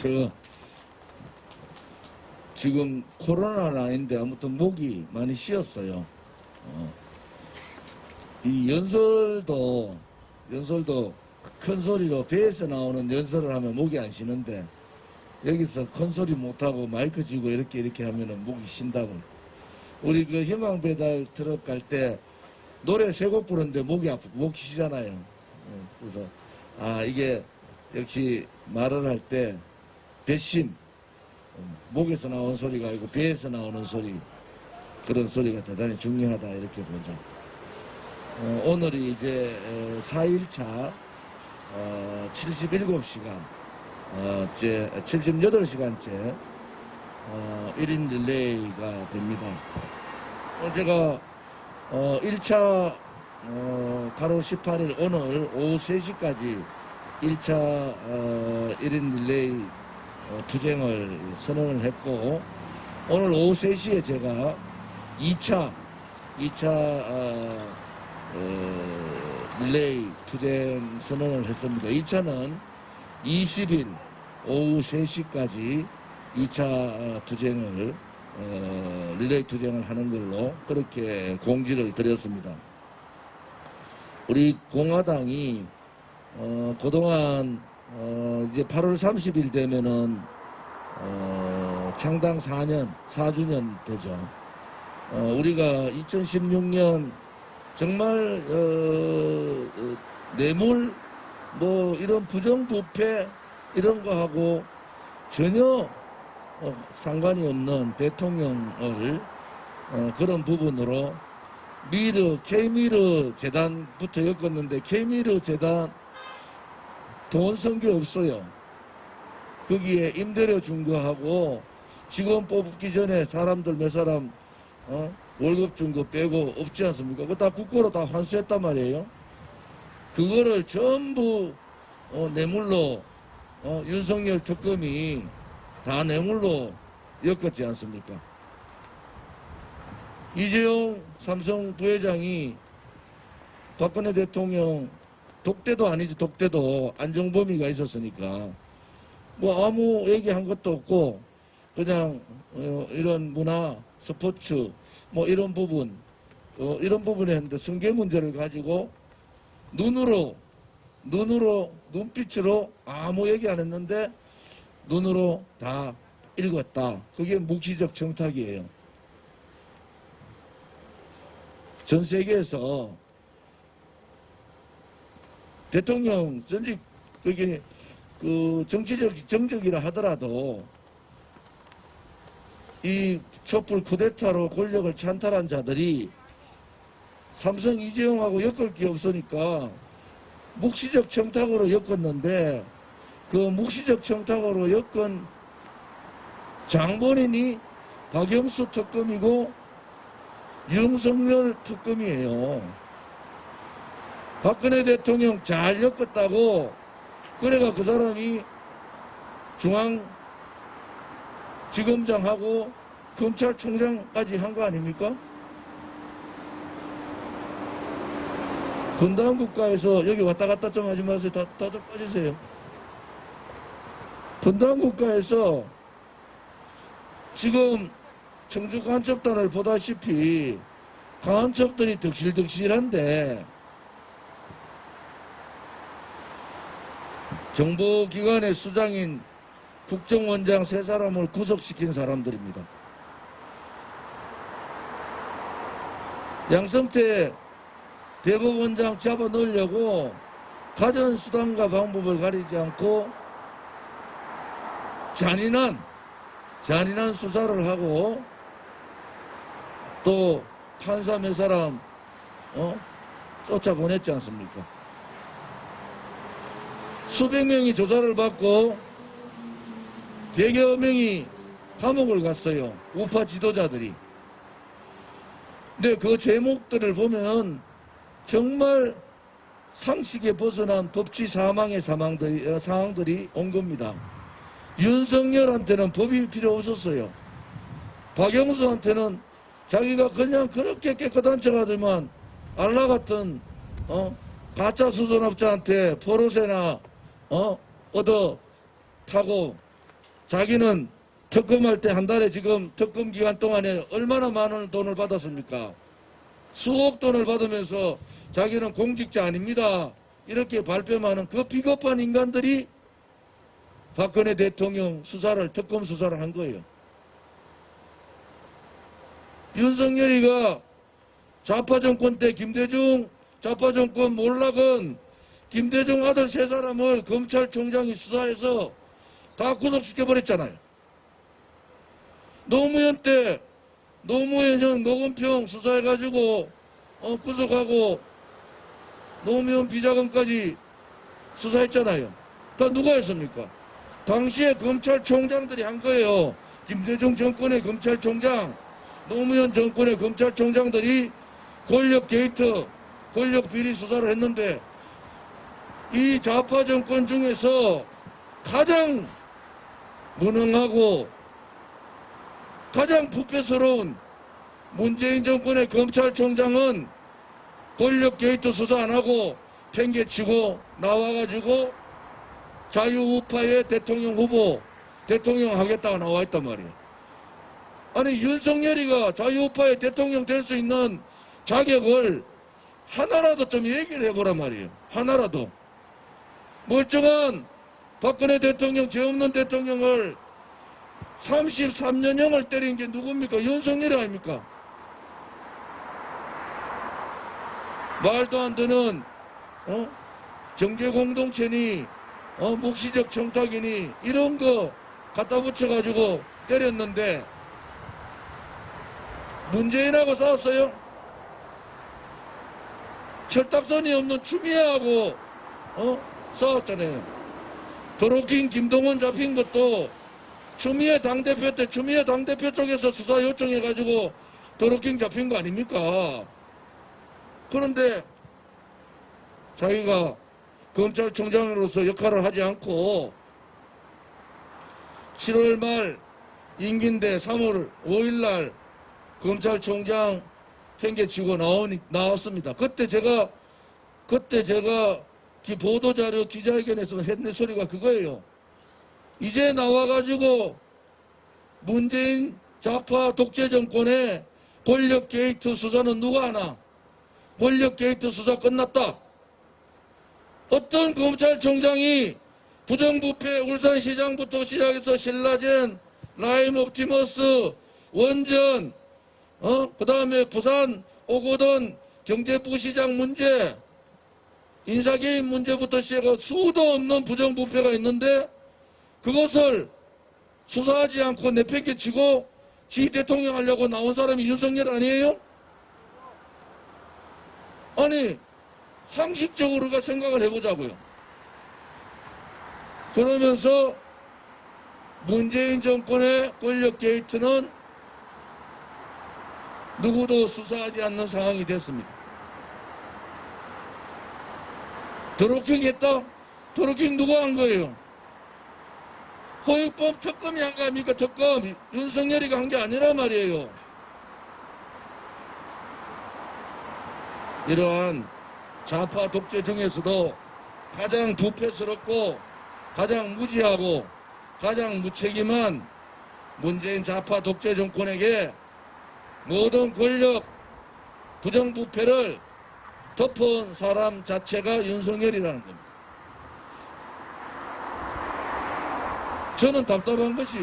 제가 지금 코로나는 아닌데 아무튼 목이 많이 쉬었어요. 이 연설도 큰 소리로 배에서 나오는 연설을 하면 목이 안 쉬는데 여기서 큰 소리 못하고 마이크 쥐고 이렇게 하면은 목이 쉰다고. 우리 그 희망 배달 트럭 갈 때 노래 3곡 부르는데 목이 쉬잖아요. 그래서 이게 역시 말을 할 때 배심, 목에서 나오는 소리가 아니고 배에서 나오는 소리, 그런 소리가 대단히 중요하다 이렇게 보자. 오늘이 이제 4일차 77시간 78시간째 1인 릴레이가 됩니다. 제가 1차 8월 18일 오늘 오후 3시까지 1차 1인 릴레이 투쟁을 선언을 했고, 오늘 오후 3시에 제가 2차 릴레이 투쟁 선언을 했습니다. 2차는 20일 오후 3시까지 2차 투쟁을 릴레이 투쟁을 하는 걸로 그렇게 공지를 드렸습니다. 우리 공화당이 그동안 이제 8월 30일 되면은 창당 4주년 되죠. 우리가 2016년 정말 뇌물 뭐 이런 부정부패 이런 거하고 전혀 상관이 없는 대통령을 그런 부분으로 K미르 재단부터 엮었는데 K미르 재단 돈 쓴 게 없어요. 거기에 임대료 준 거하고 직원 뽑기 전에 사람들 몇 사람 월급 준 거 빼고 없지 않습니까? 그거 다 국고로 다 환수했단 말이에요. 그거를 전부 뇌물로 윤석열 특검이 다 뇌물로 엮었지 않습니까? 이재용 삼성 부회장이 박근혜 대통령 독대도 아니지, 독대도 안정범위가 있었으니까 뭐 아무 얘기한 것도 없고 그냥 이런 문화, 스포츠 뭐 이런 부분에 했는데 승계 문제를 가지고 눈빛으로 아무 얘기 안 했는데 눈으로 다 읽었다. 그게 묵시적 청탁이에요. 전 세계에서 대통령 전직 그게 그 정적이라 하더라도 이 촛불 쿠데타로 권력을 찬탈한 자들이 삼성 이재용하고 엮을 게 없으니까 묵시적 청탁으로 엮었는데 그 묵시적 청탁으로 엮은 장본인이 박영수 특검이고 윤석열 특검이에요. 박근혜 대통령 잘 엮었다고 그래가 그 사람이 중앙지검장하고 검찰총장까지 한 거 아닙니까? 분단 국가에서 여기 왔다 갔다 좀 하지 마세요. 다들 빠지세요. 분단 국가에서 지금 청주 간첩단을 보다시피 간첩들이 득실득실한데 정보기관의 수장인 국정원장 3사람을 구속시킨 사람들입니다. 양성태 대법원장 잡아넣으려고 가전 수단과 방법을 가리지 않고 잔인한 수사를 하고 또 판사 몇 사람 쫓아보냈지 않습니까? 수백 명이 조사를 받고 100여 명이 감옥을 갔어요. 우파 지도자들이. 근데 그 제목들을 보면 정말 상식에 벗어난 법치 사망의 상황들이 온 겁니다. 윤석열한테는 법이 필요 없었어요. 박영수한테는 자기가 그냥 그렇게 깨끗한 척하더만 알라 같은 가짜 수선업자한테 포르쉐나 얻어 타고 자기는 특검할 때 한 달에 지금 특검 기간 동안에 얼마나 많은 돈을 받았습니까? 수억 돈을 받으면서 자기는 공직자 아닙니다. 이렇게 발뺌하는 그 비겁한 인간들이 박근혜 대통령 수사를, 특검 수사를 한 거예요. 윤석열이가 좌파 정권 때 김대중 좌파 정권 몰락은 김대중 아들 세 사람을 검찰총장이 수사해서 다 구속시켜버렸잖아요. 노무현 때 노무현 형 노건평 수사해가지고 구속하고 노무현 비자금까지 수사했잖아요. 다 누가 했습니까? 당시에 검찰총장들이 한 거예요. 김대중 정권의 검찰총장, 노무현 정권의 검찰총장들이 권력 게이트, 권력 비리 수사를 했는데 이 좌파 정권 중에서 가장 무능하고 가장 부패스러운 문재인 정권의 검찰총장은 권력 게이트 수사 안 하고 팽개치고 나와가지고 자유우파의 대통령 후보, 대통령 하겠다고 나와 있단 말이에요. 아니 윤석열이가 자유우파의 대통령 될 수 있는 자격을 하나라도 좀 얘기를 해보란 말이에요. 하나라도. 멀쩡한 박근혜 대통령, 죄 없는 대통령을 33년형을 때린 게 누굽니까? 윤석열이 아닙니까? 말도 안 되는 경제공동체니 묵시적 청탁이니 이런 거 갖다 붙여가지고 때렸는데 문재인하고 싸웠어요? 철딱선이 없는 추미애하고 싸웠잖아요. 드루킹 김동원 잡힌 것도 추미애 당대표 때 추미애 당대표 쪽에서 수사 요청해가지고 드루킹 잡힌 거 아닙니까? 그런데 자기가 검찰총장으로서 역할을 하지 않고 7월 말 임기인데 3월 5일 날 검찰총장 팽개치고 나왔습니다. 그때 제가 보도자료 기자회견에서 했는 소리가 그거예요. 이제 나와가지고 문재인 좌파 독재 정권의 권력 게이트 수사는 누가 하나? 권력 게이트 수사 끝났다. 어떤 검찰총장이 부정부패 울산시장부터 시작해서 신라젠, 라임옵티머스, 원전, 그 다음에 부산 오거돈 경제부시장 문제, 인사개입 문제부터 시작해서 수도 없는 부정부패가 있는데 그것을 수사하지 않고 내팽개치고 지 대통령 하려고 나온 사람이 윤석열 아니에요? 아니 상식적으로가 생각을 해보자고요. 그러면서 문재인 정권의 권력 게이트는 누구도 수사하지 않는 상황이 됐습니다. 드루킹 했다? 드루킹 누가 한 거예요? 허위법 특검이 한 거 아닙니까? 특검. 윤석열이가 한 게 아니란 말이에요. 이러한 좌파 독재 중에서도 가장 부패스럽고 가장 무지하고 가장 무책임한 문재인 좌파 독재 정권에게 모든 권력 부정부패를 덮어온 사람 자체가 윤석열이라는 겁니다. 저는 답답한 것이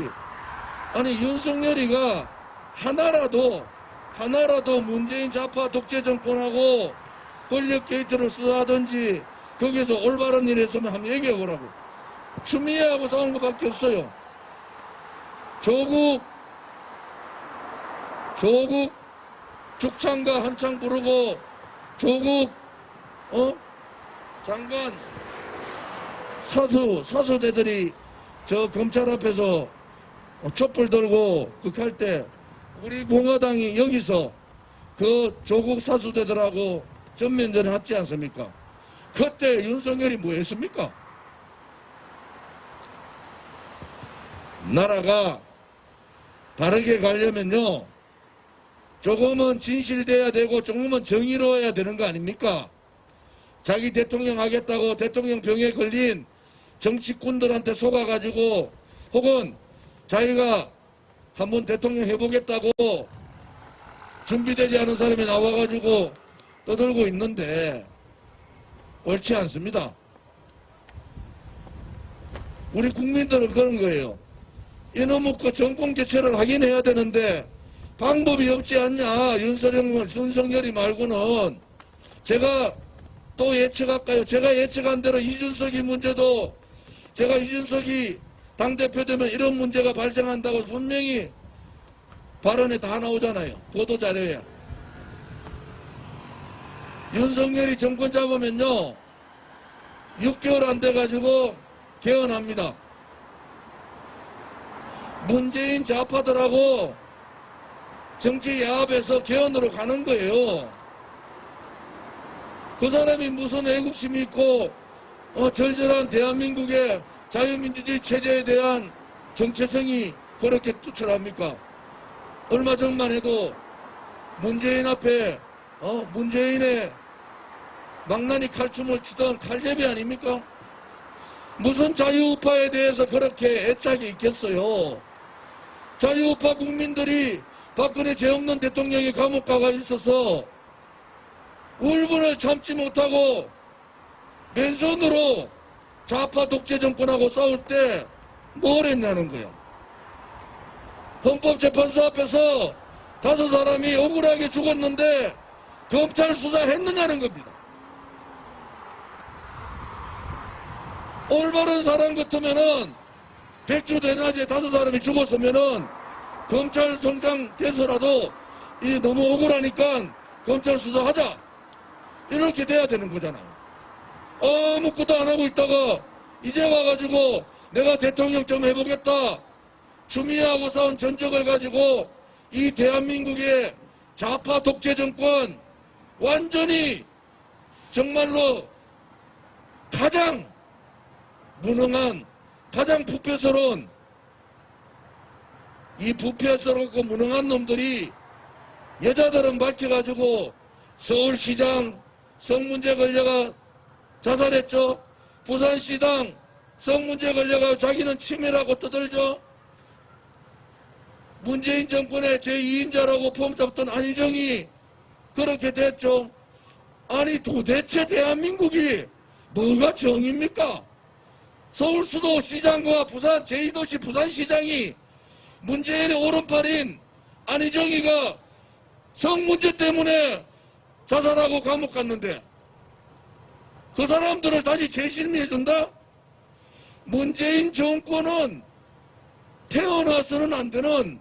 아니 윤석열이가 하나라도 문재인 좌파 독재 정권하고 권력 게이트를 수사하든지 거기서 올바른 일 했으면 한번 얘기해 보라고. 추미애하고 싸운 것밖에 없어요. 조국 죽창가 한창 부르고 조국 장관 사수대들이 저 검찰 앞에서 촛불 들고 극할 때 우리 공화당이 여기서 그 조국 사수대들하고 전면전을 했지 않습니까? 그때 윤석열이 뭐 했습니까? 나라가 바르게 가려면요 조금은 진실돼야 되고 조금은 정의로워야 되는 거 아닙니까? 자기 대통령 하겠다고 대통령 병에 걸린 정치꾼들한테 속아가지고 혹은 자기가 한번 대통령 해보겠다고 준비되지 않은 사람이 나와가지고 떠들고 있는데 옳지 않습니다. 우리 국민들은 그런 거예요. 이놈의 그 정권 교체를 하긴 해야 되는데 방법이 없지 않냐. 윤석열이 말고는. 제가 또 예측할까요? 제가 예측한 대로 이준석이 문제도, 제가 이준석이 당대표 되면 이런 문제가 발생한다고 분명히 발언에 다 나오잖아요. 보도자료에. 윤석열이 정권 잡으면요 6개월 안 돼가지고 개헌합니다. 문재인 좌파들하고 정치 야합에서 개헌으로 가는 거예요. 그 사람이 무슨 애국심이 있고 절절한 대한민국의 자유민주주의 체제에 대한 정체성이 그렇게 투철합니까? 얼마 전만 해도 문재인 앞에 문재인의 망나니 칼춤을 추던 칼제비 아닙니까? 무슨 자유우파에 대해서 그렇게 애착이 있겠어요. 자유우파 국민들이 박근혜 죄 없는 대통령이 감옥 가가 있어서 울분을 참지 못하고 맨손으로 좌파 독재 정권하고 싸울 때 뭘 했냐는 거예요. 헌법재판소 앞에서 5사람이 억울하게 죽었는데 검찰 수사했느냐는 겁니다. 올바른 사람 같으면은 백주 대낮에 5사람이 죽었으면은 검찰총장 돼서라도 이 너무 억울하니까 검찰 수사하자 이렇게 돼야 되는 거잖아요. 아무것도 안 하고 있다가 이제 와가지고 내가 대통령 좀 해보겠다. 추미애하고 싸운 전적을 가지고 이 대한민국의 좌파 독재 정권 완전히 정말로 가장 무능한, 가장 부패스러운 이 부패스럽고 무능한 놈들이 여자들은 밝혀가지고 서울시장 성문제 걸려가 자살했죠. 부산시당 성문제 걸려가 자기는 치매라고 떠들죠. 문재인 정권의 제2인자라고 폼잡던 안희정이 그렇게 됐죠. 아니 도대체 대한민국이 뭐가 정입니까? 서울수도시장과 부산 제2도시 부산시장이 문재인의 오른팔인 안희정이가 성문제 때문에 자살하고 감옥 갔는데 그 사람들을 다시 재심의해준다? 문재인 정권은 태어나서는 안 되는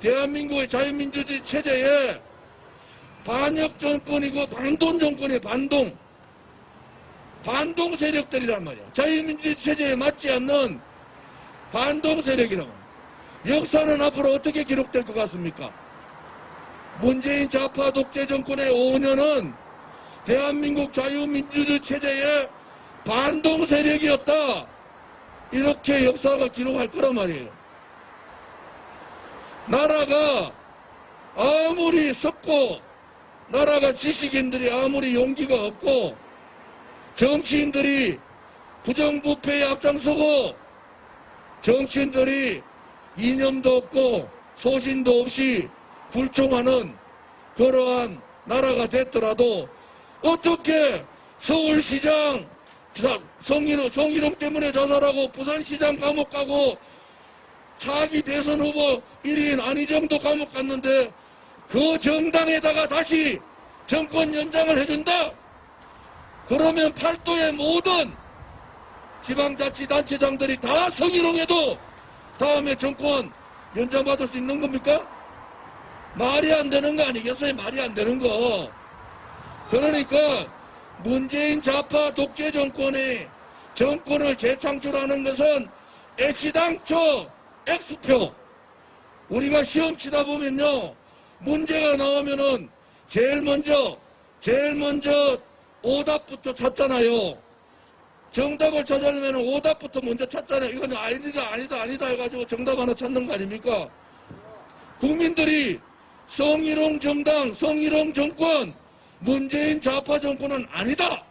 대한민국의 자유민주주의 체제에 반역 정권이고 반동 정권이에요. 반동 세력들이란 말이야. 자유민주주의 체제에 맞지 않는 반동 세력이라고. 역사는 앞으로 어떻게 기록될 것 같습니까? 문재인 좌파 독재 정권의 5년은 대한민국 자유민주주의 체제의 반동 세력이었다. 이렇게 역사가 기록할 거란 말이에요. 나라가 아무리 썩고 나라가 지식인들이 아무리 용기가 없고 정치인들이 부정부패에 앞장서고 정치인들이 이념도 없고 소신도 없이 굴종하는 그러한 나라가 됐더라도 어떻게 서울시장 성희롱 때문에 자살하고 부산시장 감옥 가고 차기 대선 후보 1인 안희정도 감옥 갔는데 그 정당에다가 다시 정권 연장을 해준다? 그러면 팔도의 모든 지방자치단체장들이 다 성희롱해도 다음에 정권 연장받을 수 있는 겁니까? 말이 안 되는 거 아니겠어요? 말이 안 되는 거. 그러니까 문재인 좌파 독재 정권이 정권을 재창출하는 것은 애시당초 X표. 우리가 시험 치다 보면요 문제가 나오면은 제일 먼저 오답부터 찾잖아요. 정답을 찾으려면 오답부터 먼저 찾잖아요. 이건 아니다 해가지고 정답 하나 찾는 거 아닙니까? 국민들이 성희롱 정당, 성희롱 정권, 문재인 좌파 정권은 아니다.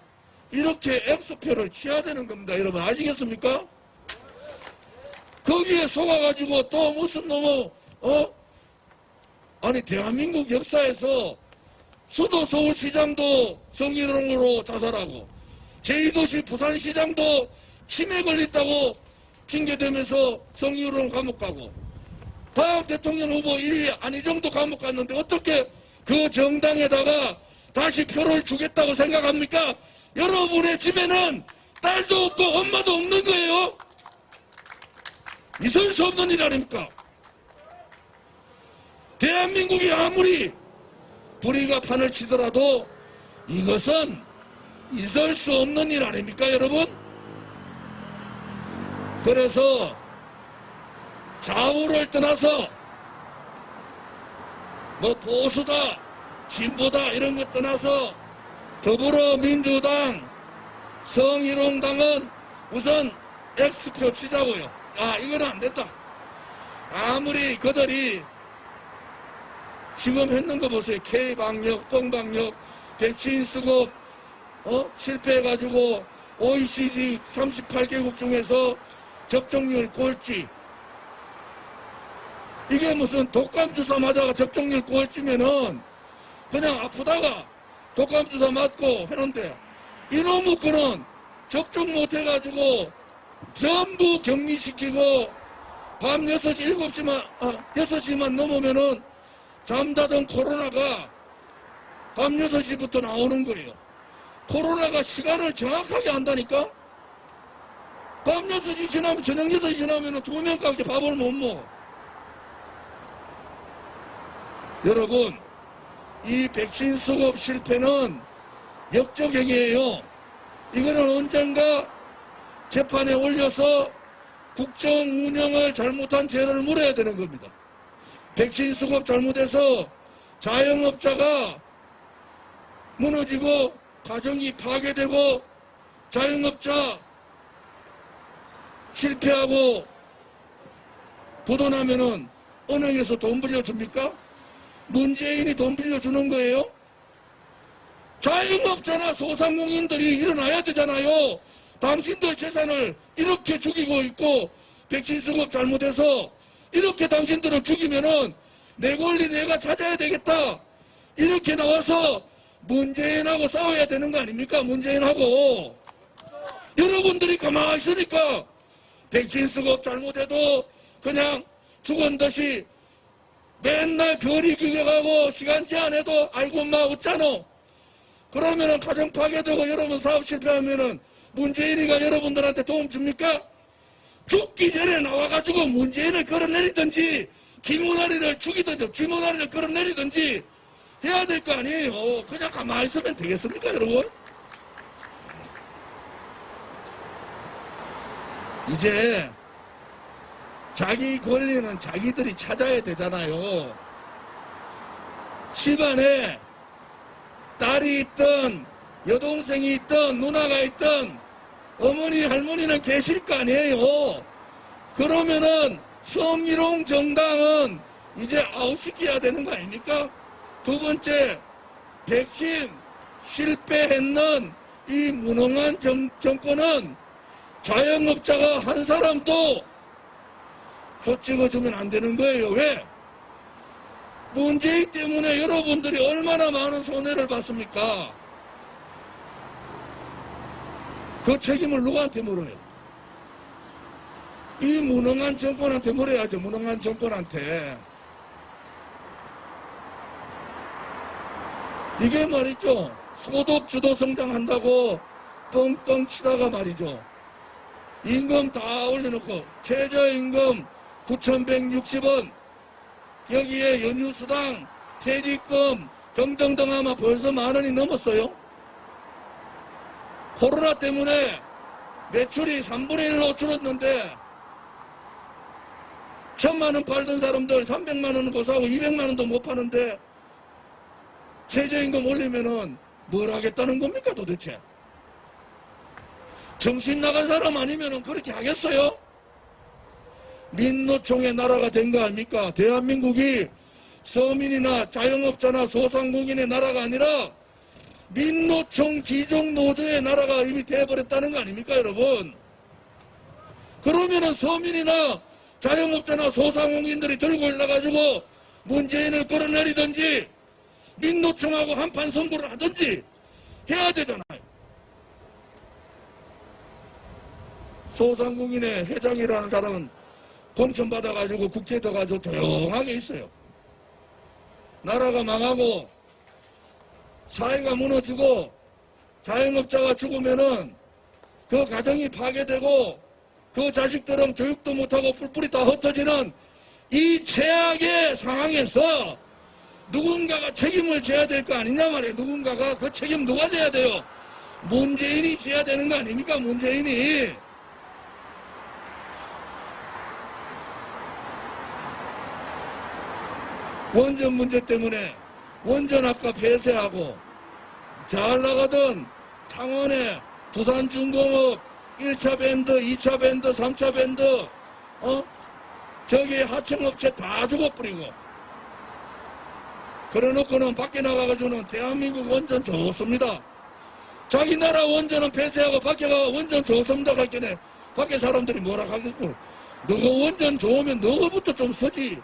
이렇게 X표를 취해야 되는 겁니다. 여러분 아시겠습니까? 거기에 속아가지고 또 무슨 놈의 아니 대한민국 역사에서 수도 서울시장도 성희롱으로 자살하고 제2도시 부산시장도 치매 걸렸다고 핑계대면서 성희롱 감옥 가고 다음 대통령 후보 1위 안희정도 감옥 갔는데 어떻게 그 정당에다가 다시 표를 주겠다고 생각합니까? 여러분의 집에는 딸도 없고 엄마도 없는 거예요. 있을 수 없는 일 아닙니까? 대한민국이 아무리 불의가 판을 치더라도 이것은 있을 수 없는 일 아닙니까, 여러분? 그래서 좌우를 떠나서 뭐 보수다, 진보다 이런 것 떠나서 더불어민주당, 성희롱당은 우선 X표 치자고요. 아, 이거는 안 된다. 아무리 그들이 지금 했는 거 보세요. K방역, 똥방역, 백신 수급 실패해가지고 OECD 38개국 중에서 접종률 꼴찌. 이게 무슨 독감 주사 맞아가 접종률 꼴찌면은 그냥 아프다가 독감 주사 맞고 하는데 이놈의 거는 접종 못 해가지고 전부 격리시키고 밤 6시, 6시만 넘으면은 잠자던 코로나가 밤 6시부터 나오는 거예요. 코로나가 시간을 정확하게 한다니까? 밤 6시 지나면, 저녁 6시 지나면 2명밖에 밥을 못 먹어. 여러분, 이 백신 수급 실패는 역적행위예요. 이거는 언젠가 재판에 올려서 국정 운영을 잘못한 죄를 물어야 되는 겁니다. 백신 수급 잘못해서 자영업자가 무너지고 가정이 파괴되고 자영업자 실패하고 부도나면은 은행에서 돈 빌려줍니까? 문재인이 돈 빌려주는 거예요? 자영업자나 소상공인들이 일어나야 되잖아요. 당신들 재산을 이렇게 죽이고 있고 백신 수급 잘못해서 이렇게 당신들을 죽이면은 내 권리 내가 찾아야 되겠다. 이렇게 나와서 문재인하고 싸워야 되는 거 아닙니까? 문재인하고. 여러분들이 가만히 있으니까 백신 수급 잘못해도 그냥 죽은 듯이 맨날 별이 기격하고 시간 제한해도 아이고 엄마 웃잖아. 그러면은 가정 파괴되고 여러분 사업 실패하면은 문재인이가 여러분들한테 도움 줍니까? 죽기 전에 나와가지고 문재인을 끌어내리든지 김호나리를 죽이든지 김호나리를 끌어내리든지 해야 될 거 아니에요. 그냥 가만히 있으면 되겠습니까, 여러분? 이제 자기 권리는 자기들이 찾아야 되잖아요. 집안에 딸이 있든 여동생이 있든 누나가 있든 어머니 할머니는 계실 거 아니에요. 그러면은 성희롱 정당은 이제 아웃시켜야 되는 거 아닙니까? 두 번째, 백신 실패했는 이 무능한 정권은 자영업자가 한 사람도 표 찍어주면 안 되는 거예요. 왜? 문재인 때문에 여러분들이 얼마나 많은 손해를 봤습니까? 그 책임을 누구한테 물어요? 이 무능한 정권한테 물어야죠. 무능한 정권한테. 이게 말이죠. 소득 주도 성장한다고 뻥뻥 치다가 말이죠. 임금 다 올려놓고 최저임금 9,160원 여기에 연휴수당, 퇴직금 등등등 아마 벌써 10,000원이 넘었어요. 코로나 때문에 매출이 3분의 1로 줄었는데 1,000만원 팔던 사람들 300만원은 고사하고 200만원도 못 파는데 최저임금 올리면은 뭘 하겠다는 겁니까 도대체? 정신 나간 사람 아니면은 그렇게 하겠어요? 민노총의 나라가 된 거 아닙니까? 대한민국이 서민이나 자영업자나 소상공인의 나라가 아니라 민노총 기종노조의 나라가 이미 돼버렸다는 거 아닙니까 여러분? 그러면은 서민이나 자영업자나 소상공인들이 들고 올라가지고 문재인을 끌어내리든지 민노총하고 한판 선고를 하든지 해야 되잖아요. 소상공인의 회장이라는 사람은 공천 받아가지고 국회에 들어가서 조용하게 있어요. 나라가 망하고 사회가 무너지고 자영업자가 죽으면은 그 가정이 파괴되고 그 자식들은 교육도 못하고 뿔뿔이 다 흩어지는 이 최악의 상황에서 누군가가 책임을 져야 될 거 아니냐 말이에요. 누군가가 그 책임 누가 져야 돼요? 문재인이 져야 되는 거 아닙니까? 문재인이. 원전 문제 때문에 원전 아까 폐쇄하고 잘 나가던 창원의 두산중공업 1차 밴드, 2차 밴드, 3차 밴드 저기 하청업체 다 죽어버리고 그래놓고는 밖에 나가가지고는 대한민국 원전 좋습니다. 자기 나라 원전은 폐쇄하고 밖에 가가 원전 좋습니다 할게네 밖에 사람들이 뭐라 하겠고 너가 원전 좋으면 너부터 좀 서지.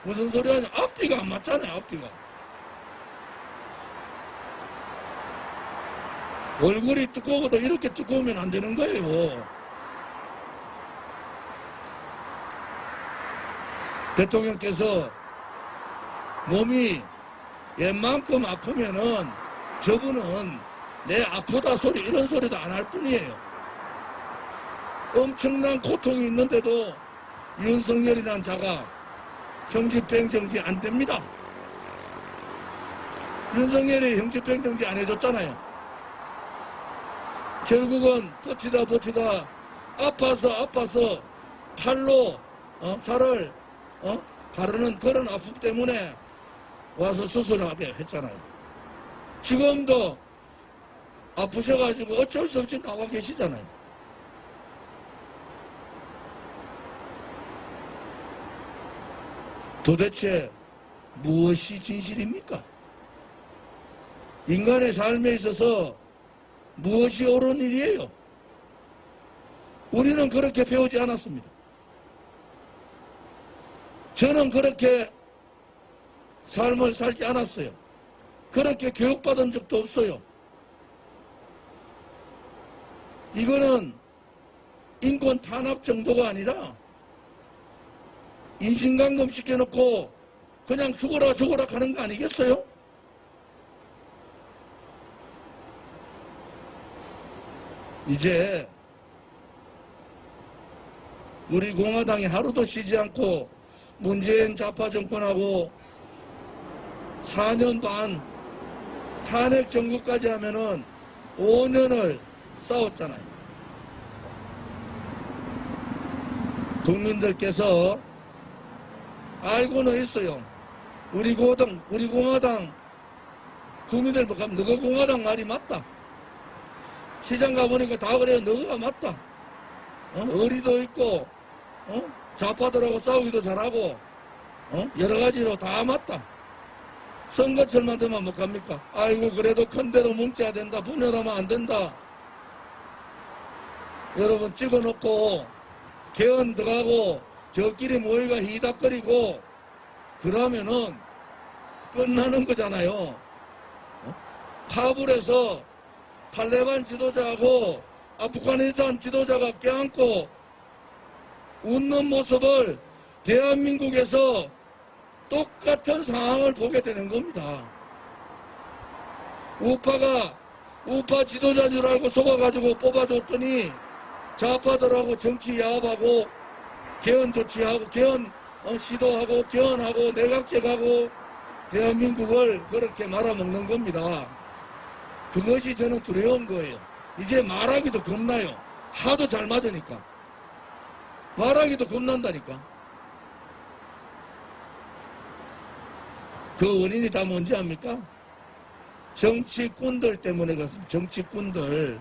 무슨 소리 하냐. 앞뒤가 안 맞잖아요. 앞뒤가. 얼굴이 두꺼워도 이렇게 두꺼우면 안 되는 거예요. 대통령께서 몸이 웬만큼 아프면은 저분은 내 아프다 소리 이런 소리도 안 할 뿐이에요. 엄청난 고통이 있는데도 윤석열이라는 자가 형집행 정지 안 됩니다. 윤석열이 형집행 정지 안 해줬잖아요. 결국은 버티다 아파서 칼로 살을 가르는 그런 아픔 때문에 와서 수술하게 했잖아요. 지금도 아프셔가지고 어쩔 수 없이 나와 계시잖아요. 도대체 무엇이 진실입니까? 인간의 삶에 있어서 무엇이 옳은 일이에요? 우리는 그렇게 배우지 않았습니다. 저는 그렇게 삶을 살지 않았어요. 그렇게 교육받은 적도 없어요. 이거는 인권 탄압 정도가 아니라 인신강금 시켜놓고 그냥 죽어라 하는 거 아니겠어요? 이제 우리 공화당이 하루도 쉬지 않고 문재인 좌파 정권하고 4년 반 탄핵 정국까지 하면은 5년을 싸웠잖아요. 국민들께서 알고는 있어요. 우리 공화당 국민들 보면 너가 공화당 말이 맞다. 시장 가보니까 다 그래요. 너가 맞다. 의리도 있고 좌파들하고 싸우기도 잘하고 여러 가지로 다 맞다. 선거철만 되면 못 갑니까? 아이고 그래도 큰 데로 뭉쳐야 된다. 분열하면 안 된다. 여러분 찍어놓고 개헌 들어가고 저끼리 모이가 히닥거리고 그러면은 끝나는 거잖아요. 카불에서 탈레반 지도자하고 아프가니스탄 지도자가 껴안고 웃는 모습을 대한민국에서 똑같은 상황을 보게 되는 겁니다. 우파 지도자인 줄 알고 속아가지고 뽑아줬더니 좌파들하고 정치 야합하고 개헌 조치하고 개헌 시도하고 개헌하고 내각제하고 대한민국을 그렇게 말아먹는 겁니다. 그것이 저는 두려운 거예요. 이제 말하기도 겁나요. 하도 잘 맞으니까. 말하기도 겁난다니까. 그 원인이 다 뭔지 압니까? 정치꾼들 때문에 그렇습니다. 정치꾼들.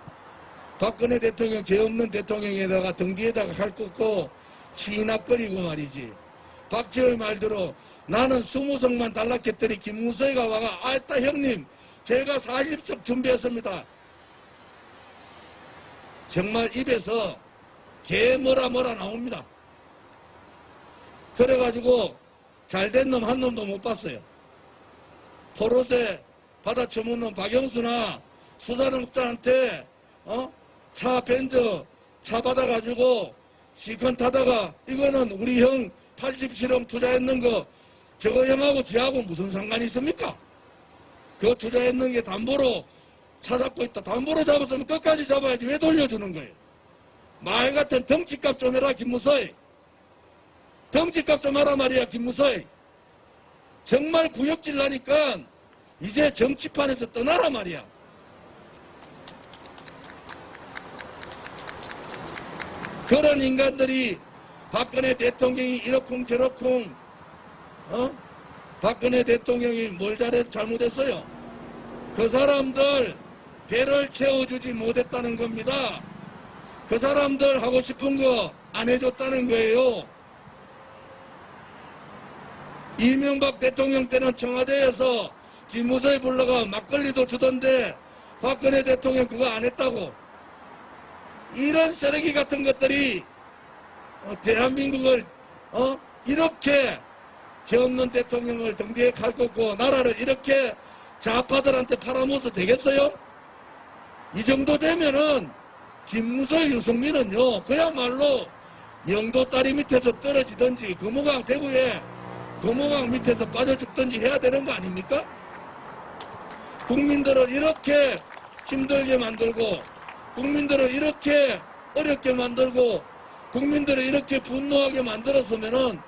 박근혜 대통령 죄 없는 대통령에다가 등 뒤에다가 칼 꽂고 시납거리고 말이지. 박지호의 말대로 나는 20석만 달락했더니 김문수가 와가 아따 형님 제가 40석 준비했습니다. 정말 입에서 개 뭐라 나옵니다. 그래가지고 잘된 놈 한 놈도 못 봤어요. 포로세 받아쳐먹는 박영수나 수산업자한테 차 벤저 차 받아가지고 시컨 타다가 이거는 우리 형 87억 투자했는 거 저거 형하고 지하고 무슨 상관이 있습니까? 그 투자했는 게 담보로 차 잡고 있다. 담보로 잡았으면 끝까지 잡아야지 왜 돌려주는 거예요? 말 같은 덩치값 좀 해라 김무서이. 덩치값 좀 하라 말이야 김무서이. 정말 구역질 나니까 이제 정치판에서 떠나라 말이야. 그런 인간들이 박근혜 대통령이 이러쿵 저러쿵 박근혜 대통령이 뭘 잘못했어요? 그 사람들 배를 채워주지 못했다는 겁니다. 그 사람들 하고 싶은 거 안 해줬다는 거예요. 이명박 대통령 때는 청와대에서 김무서이 불러가 막걸리도 주던데 박근혜 대통령 그거 안 했다고. 이런 쓰레기 같은 것들이 대한민국을 이렇게 죄 없는 대통령을 등 뒤에 칼 꽂고 나라를 이렇게 좌파들한테 팔아먹어서 되겠어요? 이 정도 되면은 김무서이 유승민은요 그야말로 영도 다리 밑에서 떨어지든지 금호강 대구에 금호강 밑에서 빠져 죽든지 해야 되는 거 아닙니까? 국민들을 이렇게 힘들게 만들고 국민들을 이렇게 어렵게 만들고 국민들을 이렇게 분노하게 만들었으면은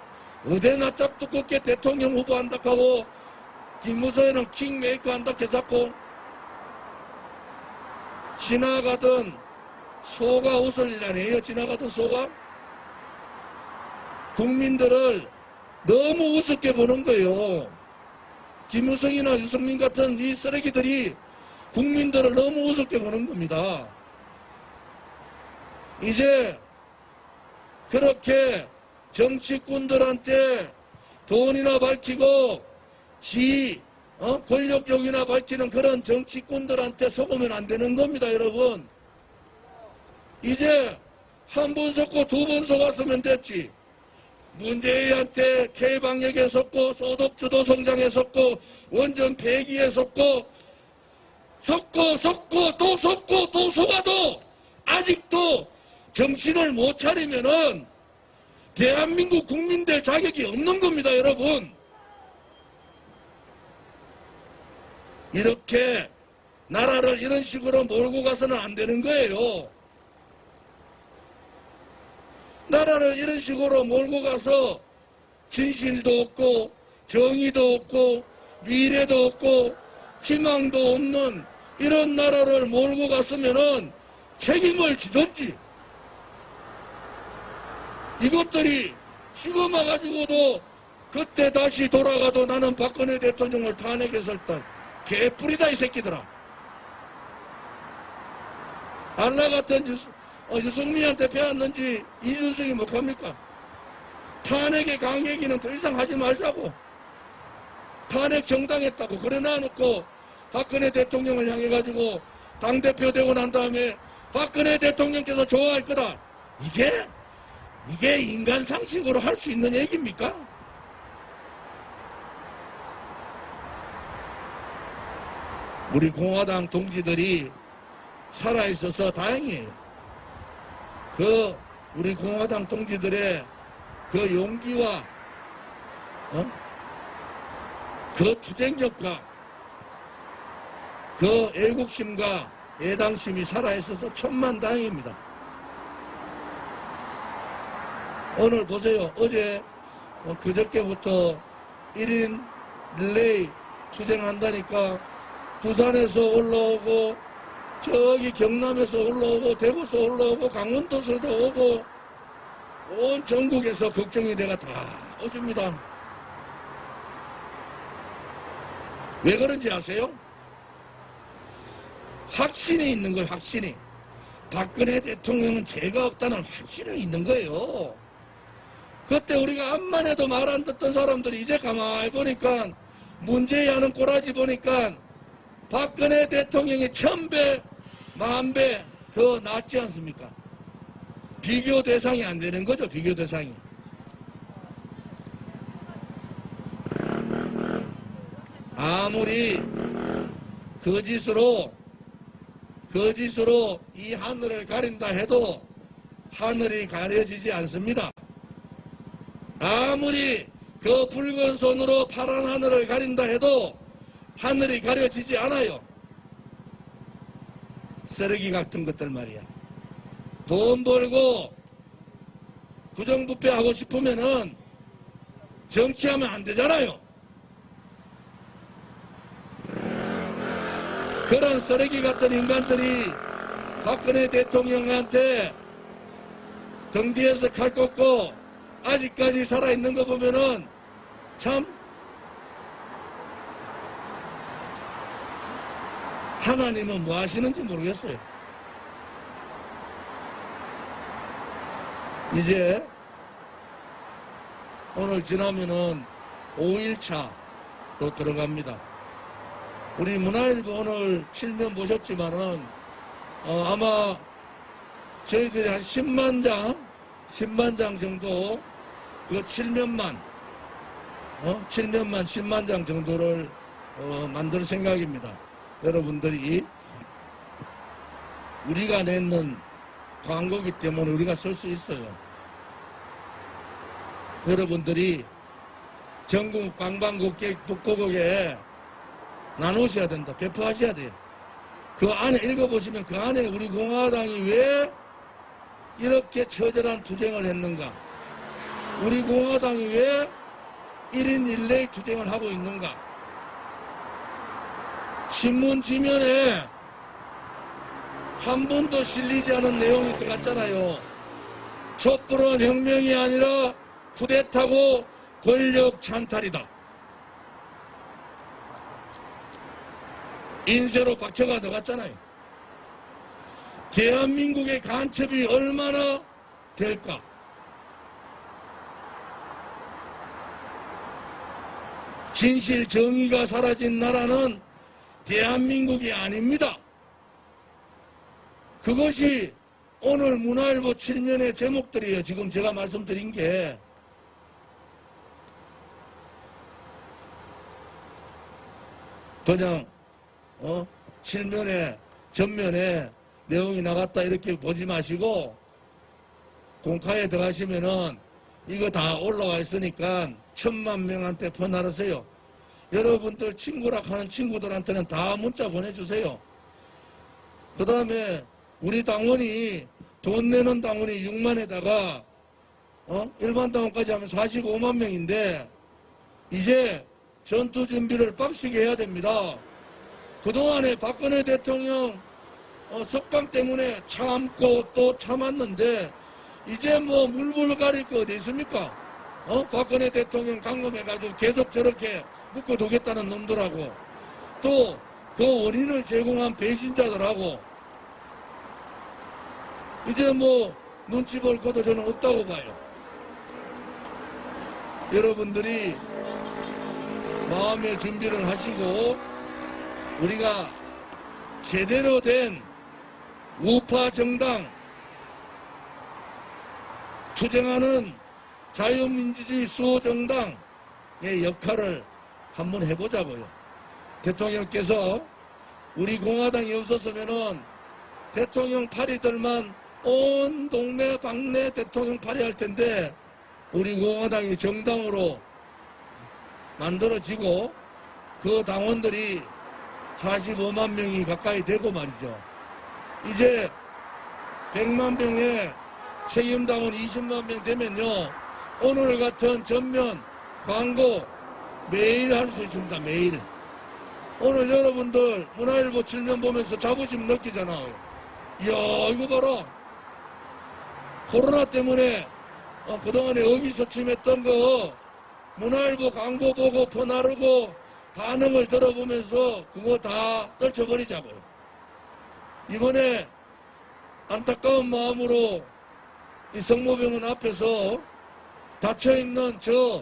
어디나 짭두껍게 대통령 후보 한다고 하고 김무서이는 킹메이커 한다고 해잡고 지나가던 소가 웃을 일 아니에요? 지나가던 소가? 국민들을 너무 우습게 보는 거예요. 김무성이나 유승민 같은 이 쓰레기들이 국민들을 너무 우습게 보는 겁니다. 이제 그렇게 정치꾼들한테 돈이나 밝히고 권력욕이나 밝히는 그런 정치꾼들한테 속으면 안 되는 겁니다, 여러분. 이제 한 번 속고 두 번 속았으면 됐지. 문재인한테 K방역에 속고 소득주도 성장에 속고 원전 폐기에 속고 또 속고 또 속아도 아직도 정신을 못 차리면은 대한민국 국민들 자격이 없는 겁니다, 여러분. 이렇게 나라를 이런 식으로 몰고 가서는 안 되는 거예요. 나라를 이런 식으로 몰고 가서 진실도 없고 정의도 없고 미래도 없고 희망도 없는 이런 나라를 몰고 갔으면은 책임을 지든지 이것들이 시금아 가지고도 그때 다시 돌아가도 나는 박근혜 대통령을 탄핵했을다. 개뿔이다 이 새끼들아. 알라 같은 유승민한테 배웠는지 이준석이 못합니까? 탄핵의 강행위는 더 이상 하지 말자고. 탄핵 정당했다고 그래 놔놓고 박근혜 대통령을 향해 가지고 당대표 되고 난 다음에 박근혜 대통령께서 좋아할 거다. 이게 인간 상식으로 할 수 있는 얘기입니까? 우리 공화당 동지들이 살아있어서 다행이에요. 우리 공화당 동지들의 그 용기와 그 투쟁력과 그 애국심과 애당심이 살아있어서 천만다행입니다. 오늘 보세요. 어제 그저께부터 1인 릴레이 투쟁한다니까 부산에서 올라오고 저기 경남에서 올라오고 대구에서 올라오고 강원도에서도 오고 온 전국에서 걱정이 돼가 다 오십니다. 왜 그런지 아세요? 확신이 있는 거예요. 확신이. 박근혜 대통령은 죄가 없다는 확신이 있는 거예요. 그때 우리가 암만 해도 말 안 듣던 사람들이 이제 가만히 보니까 문재인 하는 꼬라지 보니까 박근혜 대통령이 1000배, 10,000배 더 낫지 않습니까? 비교 대상이 안 되는 거죠, 비교 대상이. 아무리 거짓으로 이 하늘을 가린다 해도 하늘이 가려지지 않습니다. 아무리 그 붉은 손으로 파란 하늘을 가린다 해도 하늘이 가려지지 않아요. 쓰레기 같은 것들 말이야. 돈 벌고 부정부패하고 싶으면은 정치하면 안 되잖아요. 그런 쓰레기 같은 인간들이 박근혜 대통령한테 등 뒤에서 칼 꽂고 아직까지 살아있는 거 보면은 참 하나님은 뭐 하시는지 모르겠어요. 이제 오늘 지나면은 5일차로 들어갑니다. 우리 문화일보 오늘 칠면 보셨지만은 아마 저희들이 한 10만 장 정도 그 칠면만 10만 장 정도를 만들 생각입니다. 여러분들이 우리가 내는 광고기 때문에 우리가 쓸 수 있어요. 여러분들이 전국 방방곡곡 북곡에 나누셔야 된다. 배포하셔야 돼요. 그 안에 읽어보시면 그 안에 우리 공화당이 왜 이렇게 처절한 투쟁을 했는가? 우리 공화당이 왜 1인 1레이 투쟁을 하고 있는가? 신문 지면에 한 번도 실리지 않은 내용이 들어갔잖아요. 촛불은 혁명이 아니라 쿠데타고 권력 찬탈이다. 인쇄로 박혀가 들어갔잖아요. 대한민국의 간첩이 얼마나 될까? 진실 정의가 사라진 나라는 대한민국이 아닙니다. 그것이 오늘 문화일보 7면의 제목들이에요. 지금 제가 말씀드린 게. 그냥 7면에 전면에 내용이 나갔다 이렇게 보지 마시고 공카에 들어가시면은 이거 다 올라와 있으니까 1000만 명한테 퍼나르세요. 여러분들 친구라 하는 친구들한테는 다 문자 보내주세요. 그 다음에 우리 당원이 돈 내는 당원이 6만에다가 일반 당원까지 하면 45만 명인데 이제 전투 준비를 빡시게 해야 됩니다. 그동안에 박근혜 대통령 석방 때문에 참고 또 참았는데 이제 뭐 물불 가릴 거 어디 있습니까? 박근혜 대통령 감금해가지고 계속 저렇게 묶어두겠다는 놈들하고 또 그 원인을 제공한 배신자들하고 이제 뭐 눈치 볼 것도 저는 없다고 봐요. 여러분들이 마음의 준비를 하시고 우리가 제대로 된 우파 정당 투쟁하는 자유민주주의 수호정당의 역할을 한번 해보자고요. 대통령께서 우리 공화당이 없었으면은 대통령 파리들만 온 동네 방네 대통령 파리 할 텐데 우리 공화당이 정당으로 만들어지고 그 당원들이 45만 명이 가까이 되고 말이죠. 이제 100만 명의 책임당원 20만 명 되면요. 오늘 같은 전면 광고 매일 할 수 있습니다. 매일. 오늘 여러분들 문화일보 7면 보면서 자부심 느끼잖아요. 이야 이거 봐라. 코로나 때문에 그동안에 의기소침했던 거 문화일보 광고 보고 퍼나르고 반응을 들어보면서 그거 다 떨쳐버리자고요. 이번에 안타까운 마음으로 이 성모병원 앞에서 닫혀있는 저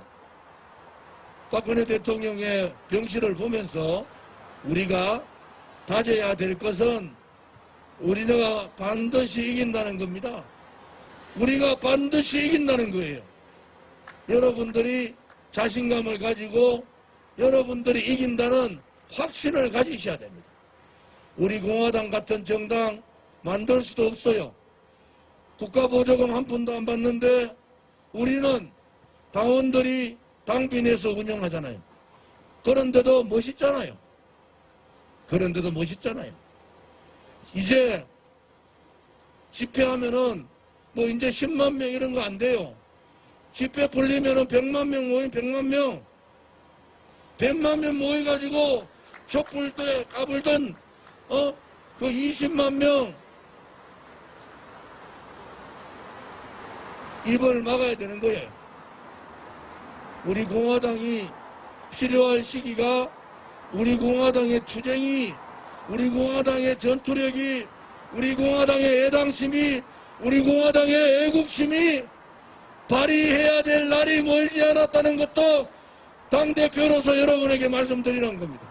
박근혜 대통령의 병실을 보면서 우리가 다져야 될 것은 우리가 반드시 이긴다는 겁니다. 우리가 반드시 이긴다는 거예요. 여러분들이 자신감을 가지고 여러분들이 이긴다는 확신을 가지셔야 됩니다. 우리 공화당 같은 정당 만들 수도 없어요. 국가보조금 한 푼도 안 받는데 우리는 당원들이 당비 내서 운영하잖아요. 그런데도 멋있잖아요. 그런데도 멋있잖아요. 이제 집회하면은 뭐 이제 10만 명 이런 거 안 돼요. 집회 풀리면은 100만 명 모임, 100만 명. 100만 명 모여가지고 촛불 때 까불던 그 20만 명 입을 막아야 되는 거예요. 우리 공화당이 필요할 시기가 우리 공화당의 투쟁이, 우리 공화당의 전투력이, 우리 공화당의 애당심이, 우리 공화당의 애국심이 발휘해야 될 날이 멀지 않았다는 것도 당대표로서 여러분에게 말씀드리는 겁니다.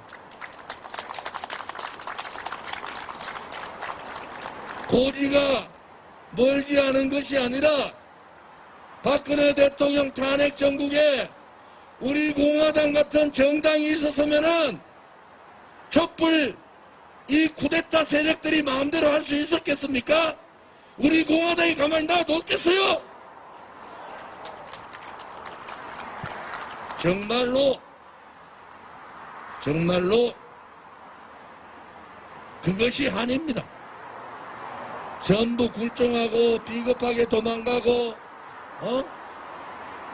고지가 멀지 않은 것이 아니라 박근혜 대통령 탄핵 정국에 우리 공화당 같은 정당이 있었으면은 촛불 이 쿠데타 세력들이 마음대로 할 수 있었겠습니까? 우리 공화당이 가만히 놔뒀겠어요? 정말로 그것이 한입니다. 전부 굴종하고 비겁하게 도망가고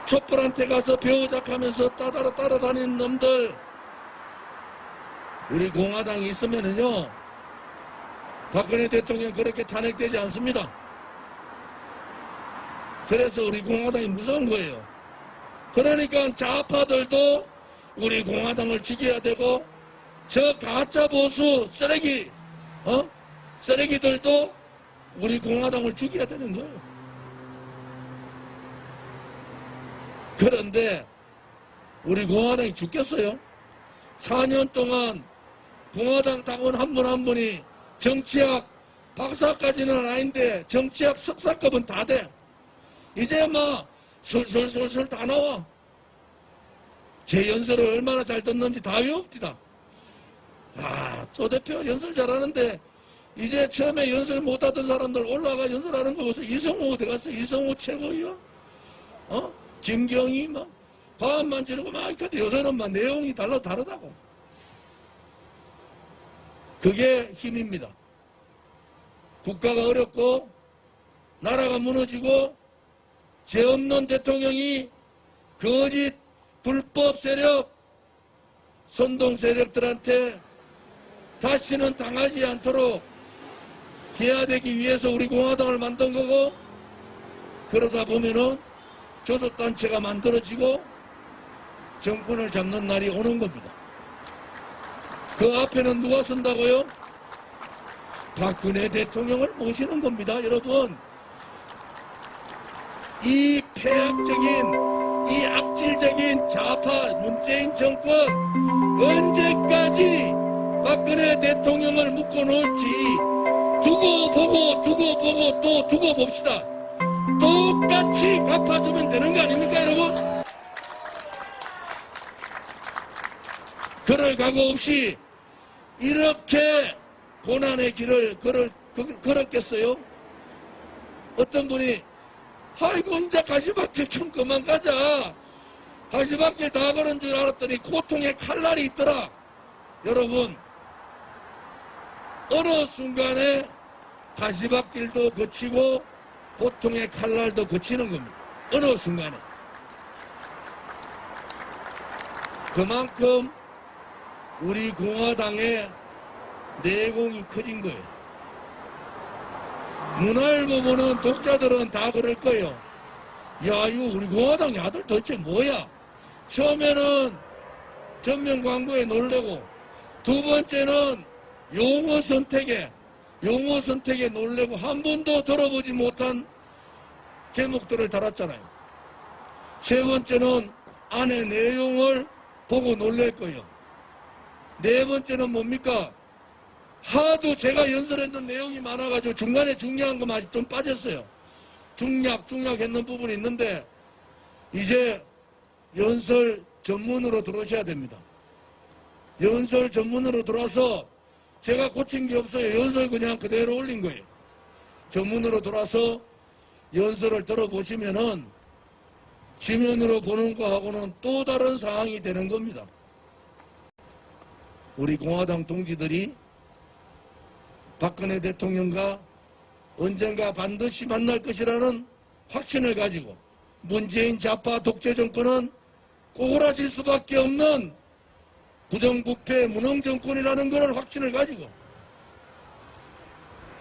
촛불한테 가서 배우작하면서 따라다니는 놈들, 우리 공화당이 있으면은요 박근혜 대통령 그렇게 탄핵되지 않습니다. 그래서 우리 공화당이 무서운 거예요. 그러니까 좌파들도 우리 공화당을 지켜야 되고 저 가짜 보수 쓰레기들도 우리 공화당을 죽여야 되는 거예요. 그런데 우리 공화당이 죽겠어요? 4년 동안 공화당 당원 한 분 한 분이 정치학 박사까지는 아닌데 정치학 석사급은 다 돼. 이제 막 솔솔솔솔 다 나와. 제 연설을 얼마나 잘 듣는지 다 외웁니다. 조 대표 연설 잘하는데 이제 처음에 연설 못하던 사람들 올라가 연설하는 거 보세요. 이성호 어디 갔어? 이성호 최고위원? 김경희 막 과음만 지르고 막 근데 요새는 막 내용이 다르다고. 그게 힘입니다. 국가가 어렵고 나라가 무너지고 죄 없는 대통령이 거짓 불법 세력 선동 세력들한테 다시는 당하지 않도록 해야되기 위해서 우리 공화당을 만든 거고, 그러다 보면은 교섭단체가 만들어지고 정권을 잡는 날이 오는 겁니다. 그 앞에는 누가 선다고요? 박근혜 대통령을 모시는 겁니다. 여러분, 이 폐악적인, 이 악질적인 좌파 문재인 정권 언제까지 박근혜 대통령을 묶어놓을지 두고 보고 또 두고 봅시다. 똑같이 갚아주면 되는 거 아닙니까, 여러분? 그럴 각오 없이 이렇게 고난의 길을 걸었겠어요? 어떤 분이 아이고 이제 가시밭길 좀 그만 가자. 가시밭길 다 걸은 줄 알았더니 고통의 칼날이 있더라. 여러분, 어느 순간에 가시밭길도 거치고 고통의 칼날도 거치는 겁니다. 어느 순간에. 그만큼 우리 공화당의 내공이 커진 거예요. 문화일보 보는 독자들은 다 그럴 거예요. 야, 이거 우리 공화당 야들 도대체 뭐야? 처음에는 전면 광고에 놀래고, 두 번째는 용어 선택에 놀래고, 한 번도 들어보지 못한 제목들을 달았잖아요. 세 번째는 안에 내용을 보고 놀랄 거예요. 네 번째는 뭡니까? 하도 제가 연설했던 내용이 많아가지고 중간에 중요한 것만 좀 빠졌어요. 중략했는 부분이 있는데 이제 연설 전문으로 들어오셔야 됩니다. 연설 전문으로 들어와서 제가 고친 게 없어요. 연설 그냥 그대로 올린 거예요. 전문으로 들어와서 연설을 들어보시면은 지면으로 보는 거하고는 또 다른 상황이 되는 겁니다. 우리 공화당 동지들이 박근혜 대통령과 언젠가 반드시 만날 것이라는 확신을 가지고 문재인 좌파 독재 정권은 꼬꾸라질 수밖에 없는 부정부패 무능 정권이라는 것을 확신을 가지고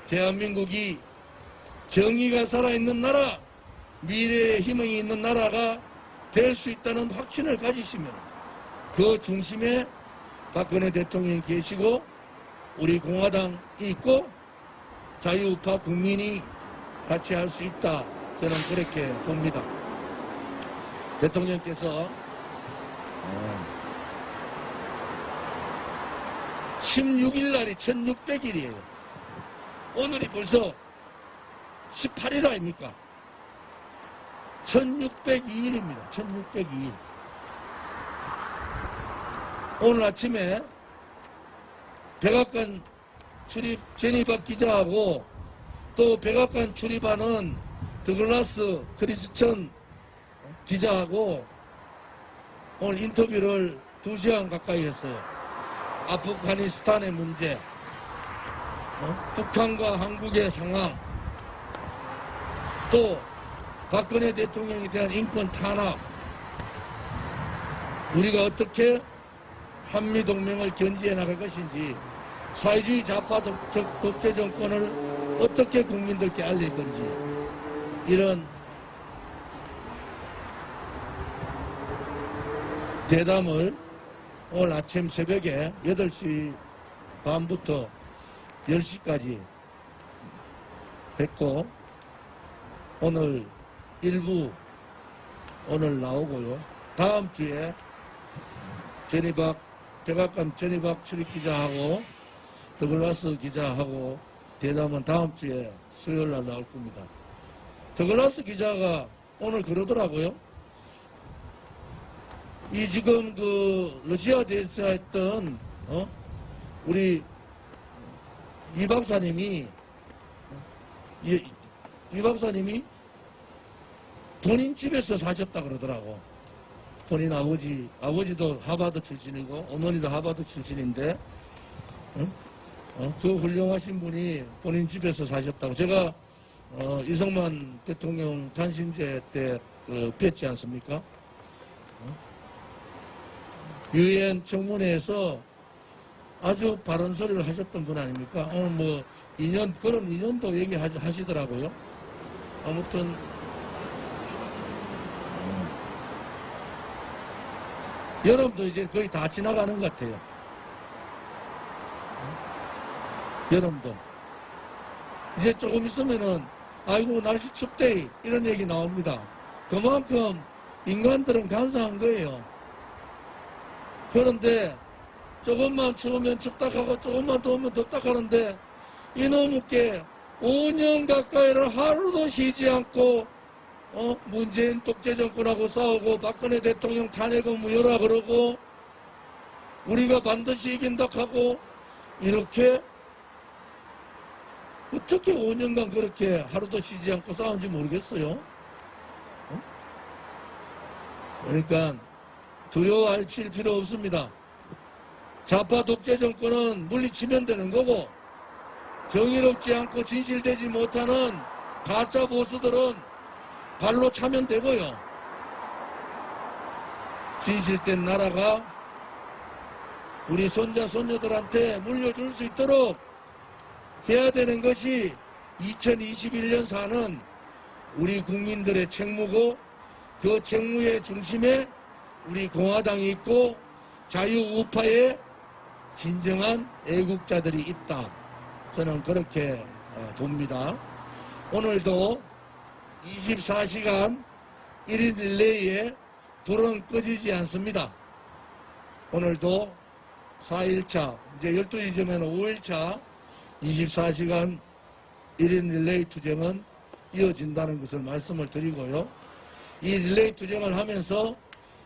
대한민국이 정의가 살아있는 나라, 미래의 희망이 있는 나라가 될 수 있다는 확신을 가지시면 그 중심에 박근혜 대통령이 계시고 우리 공화당이 있고 자유우파 국민이 같이 할 수 있다. 저는 그렇게 봅니다. 대통령께서 16일 날이 1600일이에요. 오늘이 벌써 18일 아닙니까? 1602일입니다. 1602일. 오늘 아침에 백악관 출입 제니박 기자하고 또 백악관 출입하는 더글라스 크리스천 기자하고 오늘 인터뷰를 2시간 가까이 했어요. 아프가니스탄의 문제, 북한과 한국의 상황, 또 박근혜 대통령에 대한 인권 탄압, 우리가 어떻게 한미동맹을 견지해 나갈 것인지, 사회주의 좌파 독재 정권을 어떻게 국민들께 알릴 건지, 이런 대담을 오늘 아침 새벽에 8시 반부터 10시까지 했고, 오늘 일부 오늘 나오고요. 다음 주에 백악관 제니박 출입기자하고 더글라스 기자하고 대담은 다음 주에 수요일 날 나올 겁니다. 더글라스 기자가 오늘 그러더라고요. 이 지금 그 러시아 대사했던 우리 이 박사님이 본인 집에서 사셨다 그러더라고. 본인 아버지도 하버드 출신이고 어머니도 하버드 출신인데 그 훌륭하신 분이 본인 집에서 사셨다고. 제가 이승만 대통령 탄신제 때 뵀지 않습니까? 유엔 청문회에서 아주 바른 소리를 하셨던 분 아닙니까? 오늘 뭐 그런 인연도 얘기하시더라고요. 아무튼 여름도 이제 거의 다 지나가는 것 같아요. 여름도 이제 조금 있으면은 아이고 날씨 춥대 이런 얘기 나옵니다. 그만큼 인간들은 간사한 거예요. 그런데 조금만 추우면 춥다 하고 조금만 더우면 덥다 하는데 이놈께 5년 가까이를 하루도 쉬지 않고 문재인 독재 정권하고 싸우고 박근혜 대통령 탄핵은 무효라 그러고 우리가 반드시 이긴다 하고 이렇게 어떻게 5년간 그렇게 하루도 쉬지 않고 싸운지 모르겠어요. 그러니까 두려워하실 필요 없습니다. 좌파 독재 정권은 물리치면 되는 거고 정의롭지 않고 진실되지 못하는 가짜 보수들은 발로 차면 되고요. 진실된 나라가 우리 손자 손녀들한테 물려줄 수 있도록 해야 되는 것이 2021년 사는 우리 국민들의 책무고 그 책무의 중심에 우리 공화당이 있고 자유우파의 진정한 애국자들이 있다. 저는 그렇게 봅니다. 오늘도 24시간 1인 1내에 불은 꺼지지 않습니다. 오늘도 4일차, 이제 12시쯤에는 5일차 24시간 1인 릴레이 투쟁은 이어진다는 것을 말씀을 드리고요. 이 릴레이 투쟁을 하면서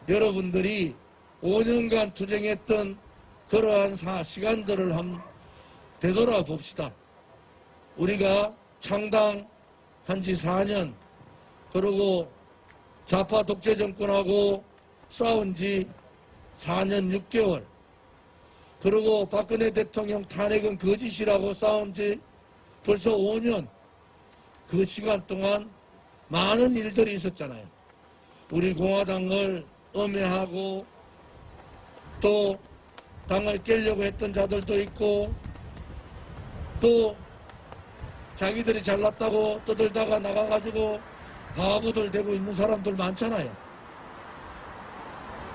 여러분들이 5년간 투쟁했던 그러한 시간들을 한번 되돌아봅시다. 우리가 창당한 지 4년, 그리고 좌파 독재 정권하고 싸운 지 4년 6개월, 그리고 박근혜 대통령 탄핵은 거짓이라고 싸운 지 벌써 5년, 그 시간 동안 많은 일들이 있었잖아요. 우리 공화당을 엄해하고 또 당을 깨려고 했던 자들도 있고 또 자기들이 잘났다고 떠들다가 나가가지고 바보들 되고 있는 사람들 많잖아요.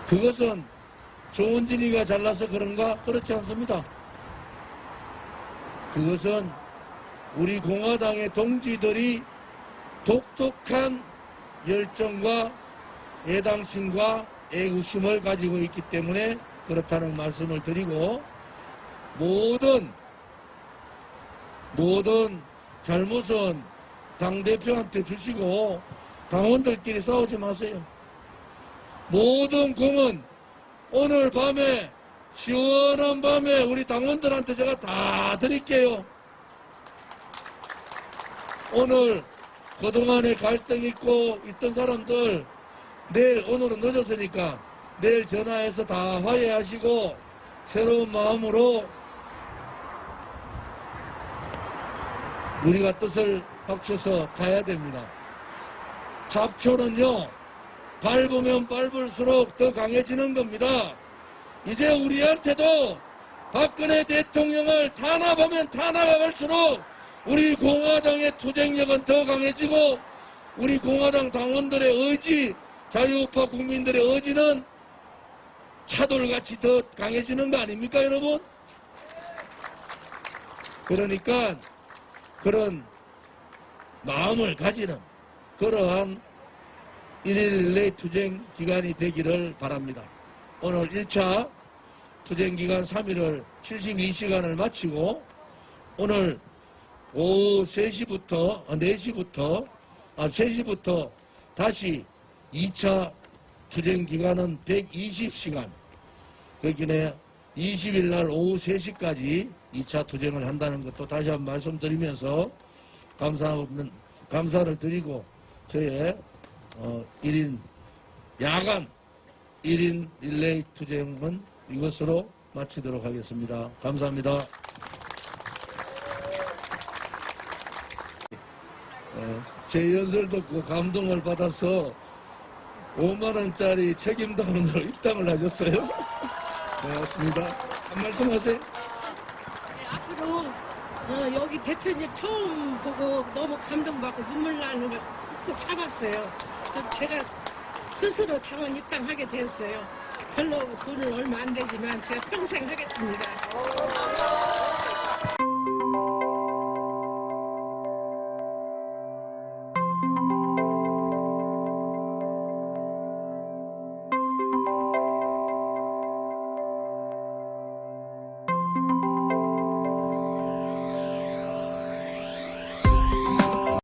그것은 조은진이가 잘나서 그런가? 그렇지 않습니다. 그것은 우리 공화당의 동지들이 독특한 열정과 애당심과 애국심을 가지고 있기 때문에 그렇다는 말씀을 드리고, 모든 잘못은 당대표한테 주시고 당원들끼리 싸우지 마세요. 모든 공은 오늘 밤에, 시원한 밤에 우리 당원들한테 제가 다 드릴게요. 오늘 그동안에 갈등 있고 있던 사람들 오늘은 늦었으니까 내일 전화해서 다 화해하시고 새로운 마음으로 우리가 뜻을 합쳐서 가야 됩니다. 잡초는요, 밟으면 밟을수록 더 강해지는 겁니다. 이제 우리한테도 박근혜 대통령을 탄압하면 탄압할수록 우리 공화당의 투쟁력은 더 강해지고 우리 공화당 당원들의 의지, 자유우파 국민들의 의지는 차돌같이 더 강해지는 거 아닙니까, 여러분? 그러니까 그런 마음을 가지는 그러한 1일 릴레이 투쟁 기간이 되기를 바랍니다. 오늘 1차 투쟁 기간 3일을 72시간을 마치고 오늘 오후 3시부터 다시 2차 투쟁 기간은 120시간, 그기에 20일 날 오후 3시까지 2차 투쟁을 한다는 것도 다시 한번 말씀드리면서 감사를 드리고 저의 1인 야간 1인 릴레이 투쟁은 이것으로 마치도록 하겠습니다. 감사합니다. 제 연설 듣고 감동을 받아서 5만원짜리 책임당원으로 입당을 하셨어요. 고맙습니다. 한 말씀 하세요. 네, 앞으로 여기 대표님 처음 보고 너무 감동받고 눈물 나는 걸 꼭 참았어요. 제가 스스로 당원 입당하게 됐어요. 별로 돈은 얼마 안 되지만 제가 평생 하겠습니다.